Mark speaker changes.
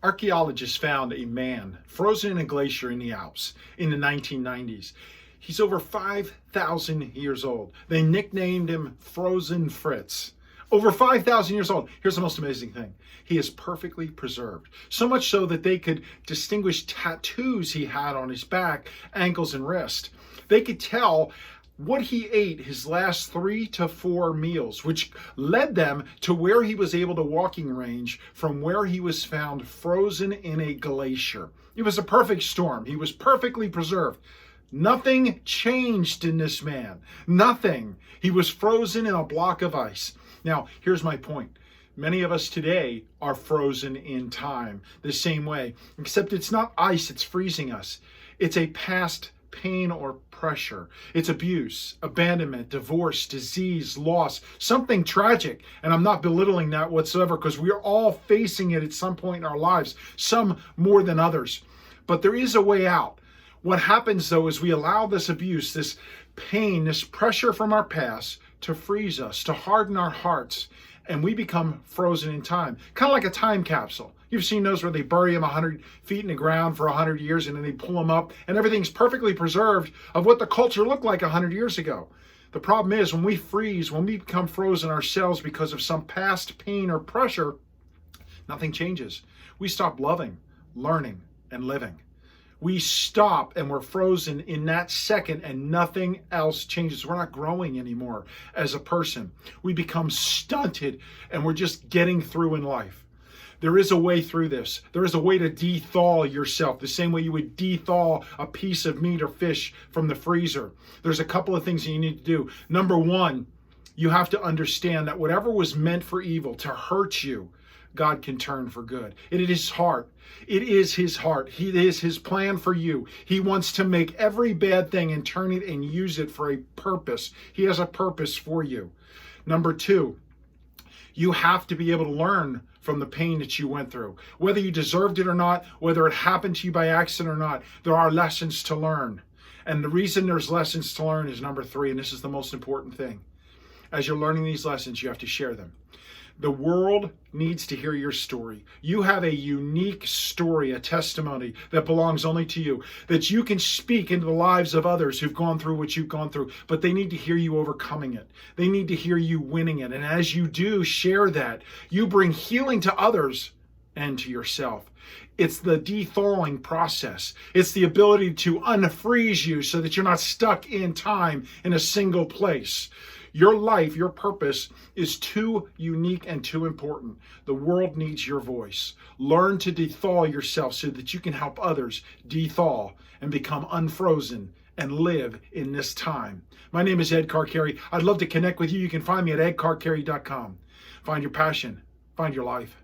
Speaker 1: Archaeologists found a man frozen in a glacier in the Alps in the 1990s. He's over 5,000 years old. They nicknamed him Frozen Fritz. Over 5,000 years old. Here's the most amazing thing. He is perfectly preserved. So much so that they could distinguish tattoos he had on his back, ankles, and wrist. They could tell what he ate his last 3 to 4 meals, which led them to where he was able to walking range from where he was found frozen in a glacier. It was a perfect storm. He was perfectly preserved. Nothing changed in this man. Nothing. He was frozen in a block of ice. Now, here's my point. Many of us today are frozen in time the same way, except it's not ice, it's freezing us. It's a past pain or pressure. It's abuse, abandonment, divorce, disease, loss, something tragic. And I'm not belittling that whatsoever, because we are all facing it at some point in our lives, some more than others. But there is a way out. What happens though is we allow this abuse, this pain, this pressure from our past to freeze us, to harden our hearts, and we become frozen in time. Kind of like a time capsule. You've seen those where they bury them 100 feet in the ground for 100 years and then they pull them up and everything's perfectly preserved of what the culture looked like 100 years ago. The problem is when we freeze, when we become frozen ourselves because of some past pain or pressure, nothing changes. We stop loving, learning, and living. We stop and we're frozen in that second and nothing else changes. We're not growing anymore as a person. We become stunted and we're just getting through in life. There is a way through this. There is a way to de-thaw yourself, the same way you would de-thaw a piece of meat or fish from the freezer. There's a couple of things that you need to do. Number one, you have to understand that whatever was meant for evil, to hurt you, God can turn for good. It is his heart. It is his heart. It is his plan for you. He wants to make every bad thing and turn it and use it for a purpose. He has a purpose for you. Number two, you have to be able to learn from the pain that you went through. Whether you deserved it or not, whether it happened to you by accident or not, there are lessons to learn. And the reason there's lessons to learn is number three, and this is the most important thing. As you're learning these lessons, you have to share them. The world needs to hear your story. You have a unique story, a testimony that belongs only to you, that you can speak into the lives of others who've gone through what you've gone through, but they need to hear you overcoming it. They need to hear you winning it. And as you do share that, you bring healing to others and to yourself. It's the de-thawing process. It's the ability to unfreeze you so that you're not stuck in time in a single place. Your life, your purpose is too unique and too important. The world needs your voice. Learn to de-thaw yourself so that you can help others de-thaw and become unfrozen and live in this time. My name is Ed Carcarey. I'd love to connect with you. You can find me at edcarcarey.com. Find your passion. Find your life.